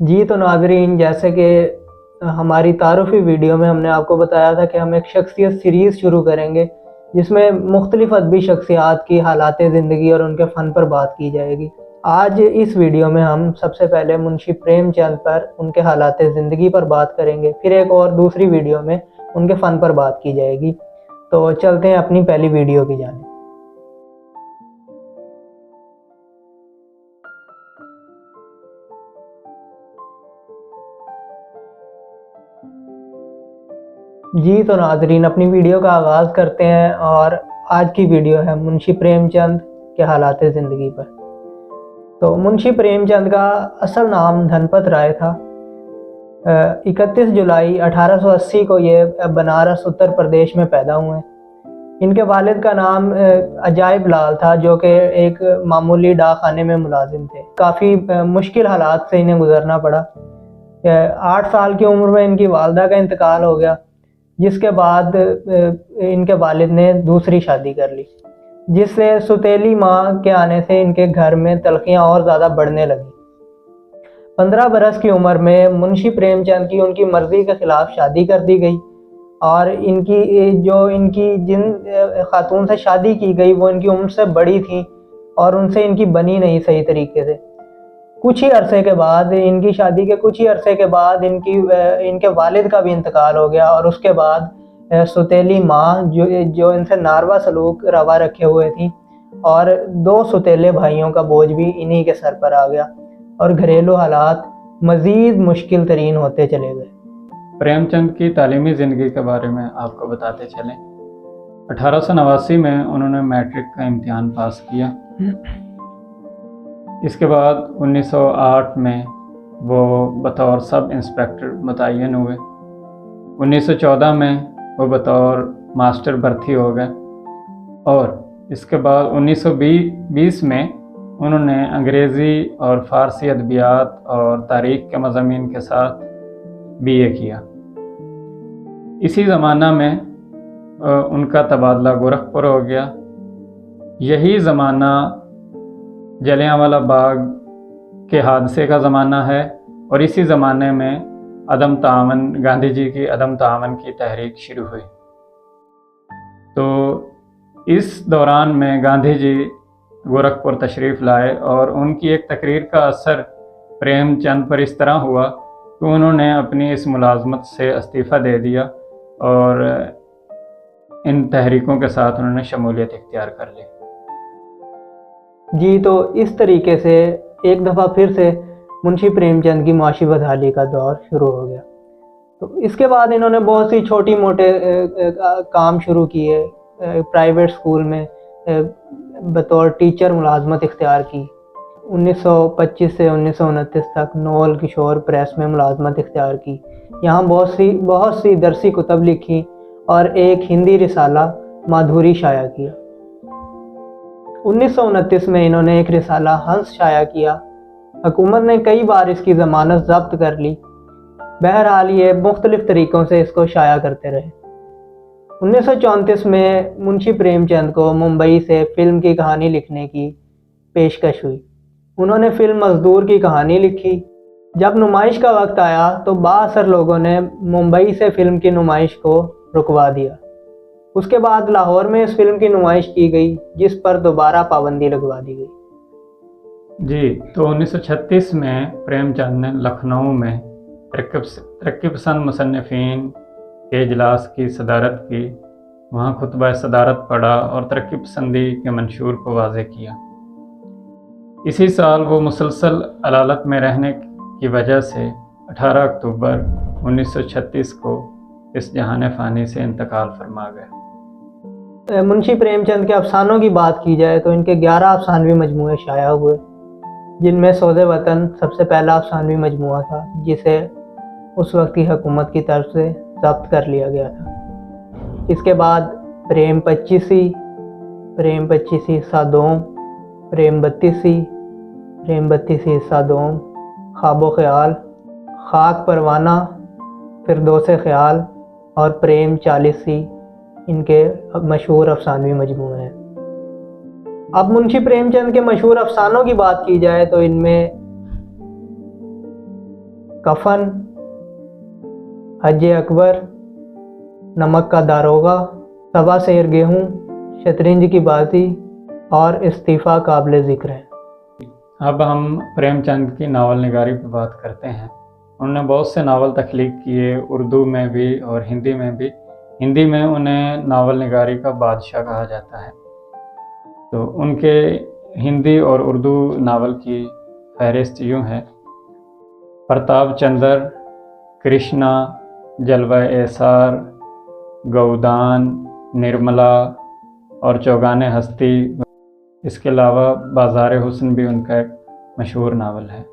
जी तो नाज़रीन, जैसे कि हमारी तारुफ़ी वीडियो में हमने आपको बताया था कि हम एक शख्सियत सीरीज़ शुरू करेंगे, जिसमें मुख्तलिफ़ अदबी शख्सियात की हालात ज़िंदगी और उनके फ़न पर बात की जाएगी। आज इस वीडियो में हम सबसे पहले मुंशी प्रेमचंद पर, उनके हालात ज़िंदगी पर बात करेंगे, फिर एक और दूसरी वीडियो में उनके फ़न पर बात की जाएगी। तो चलते हैं अपनी पहली वीडियो की जानिब। जी तो नाज़रीन, अपनी वीडियो का आगाज़ करते हैं और आज की वीडियो है मुंशी प्रेमचंद के हालात ज़िंदगी पर। तो मुंशी प्रेमचंद का असल नाम धनपत राय था। 31 जुलाई 1880 को ये बनारस उत्तर प्रदेश में पैदा हुए। इनके वालिद का नाम अजायब लाल था, जो कि एक मामूली डाक खाने में मुलाजिम थे। काफ़ी मुश्किल हालात से इन्हें गुजरना पड़ा। 8 साल की उम्र में इनकी वालदा का इंतकाल हो गया, जिसके बाद इनके वालिद ने दूसरी शादी कर ली, जिससे सुतीली माँ के आने से इनके घर में तलखियाँ और ज़्यादा बढ़ने लगीं। 15 बरस की उम्र में मुंशी प्रेमचंद की उनकी मर्ज़ी के ख़िलाफ़ शादी कर दी गई और इनकी जिन खातून से शादी की गई वो इनकी उम्र से बड़ी थी और उनसे इनकी बनी नहीं सही तरीके से। कुछ ही अरसे के बाद, इनकी शादी के कुछ ही अरसे के बाद इनके वालिद का भी इंतकाल हो गया और उसके बाद सुतीली माँ जो इनसे नारवा सलूक रवा रखे हुए थी, और 2 सुतीले भाइयों का बोझ भी इन्हीं के सर पर आ गया और घरेलू हालात मज़ीद मुश्किल तरीन होते चले गए। प्रेमचंद की तालीमी ज़िंदगी के बारे में आपको बताते चलें। 1889 में उन्होंने मैट्रिक का इम्तिहान पास किया। इसके बाद 1908 में वो बतौर सब इंस्पेक्टर मुतय्यन हुए। 1914 में वो बतौर मास्टर भर्ती हो गए और इसके बाद 1920 में उन्होंने अंग्रेज़ी और फ़ारसी अदबियात और तारीख़ के मज़ामीन के साथ BA किया। इसी ज़माना में उनका तबादला गोरखपुर हो गया। यही ज़माना जलियांवाला बाग के हादसे का ज़माना है और इसी ज़माने में गांधी जी की अदम ताअवन की तहरीक शुरू हुई। तो इस दौरान में गांधी जी गोरखपुर तशरीफ़ लाए और उनकी एक तकरीर का असर प्रेमचंद पर इस तरह हुआ कि उन्होंने अपनी इस मुलाजमत से इस्तीफ़ा दे दिया और इन तहरीकों के साथ उन्होंने शमूलियत इख्तियार कर ली। जी तो इस तरीके से एक दफ़ा फिर से मुंशी प्रेमचंद की माशी बदहाली का दौर शुरू हो गया। तो इसके बाद इन्होंने बहुत सी छोटी मोटे काम शुरू किए। प्राइवेट स्कूल में बतौर टीचर मुलाजमत इख्तियार की। 1925 से 1929 तक नोल किशोर प्रेस में मुलाजमत इख्तियार की। यहाँ बहुत सी दरसी कुतब लिखी और एक हिंदी रिसाला माधुरी शाया किया। 1929 में इन्होंने एक रिसाला हंस शाया किया। हुकूमत ने कई बार इसकी ज़मानत ज़ब्त कर ली। बहरहाल ये मुख्तलिफ़ तरीक़ों से इसको शाया करते रहे। 1934 में मुंशी प्रेमचंद को मुंबई से फ़िल्म की कहानी लिखने की पेशकश हुई। उन्होंने फ़िल्म मज़दूर की कहानी लिखी। जब नुमाइश का वक्त आया तो बाअसर लोगों ने मुंबई से फ़िल्म की नुमाइश को रुकवा दिया। उसके बाद लाहौर में इस फिल्म की नुमाइश की गई, जिस पर दोबारा पाबंदी लगवा दी गई। जी तो 1936 में प्रेमचंद ने लखनऊ में तरक्की पसंद मुसन्निफ़ीन के इजलास की सदारत की। वहाँ खुतबा सदारत पढ़ा और तरक्की पसंदी के मंशूर को वाज़े किया। इसी साल वो मुसलसल अलालत में रहने की वजह से 18 अक्टूबर 1936 को इस जहान फ़ानी से इंतकाल फरमा गए। मुंशी प्रेमचंद के अफसानों की बात की जाए तो इनके 11 अफसानवी मजमूए शाया हुए, जिनमें सौदे वतन सबसे पहला अफसानवी मजमूआ था, जिसे उस वक्त की हुकूमत की तरफ से ज़ब्त कर लिया गया था। इसके बाद प्रेम पच्चीसी सादोम, प्रेम बत्तीसी सादोम, ख्वाबो ख्याल, खाक परवाना, फिरदौसे ख्याल और प्रेम 40 इनके मशहूर अफसानवी मजमूए हैं। अब मुंशी प्रेमचंद के मशहूर अफसानों की बात की जाए तो इनमें कफन, हज अकबर, नमक का दारोगा, सबा शेर गेहूँ, शतरंज की बाजी और इस्तीफ़ा काबिल ज़िक्र है। अब हम प्रेमचंद की नावल निगारी पर बात करते हैं। उन्होंने बहुत से नावल तख्लीक किए, उर्दू में भी और हिंदी में भी। हिंदी में उन्हें नावल निगारी का बादशाह कहा जाता है। तो उनके हिंदी और उर्दू नावल की फहरिस्त यूँ है: प्रताप चंद्र, कृष्णा, जलवा एसार, गौदान, निर्मला और चौगाने हस्ती। इसके अलावा बाज़ार हुस्न भी उनका एक मशहूर नावल है।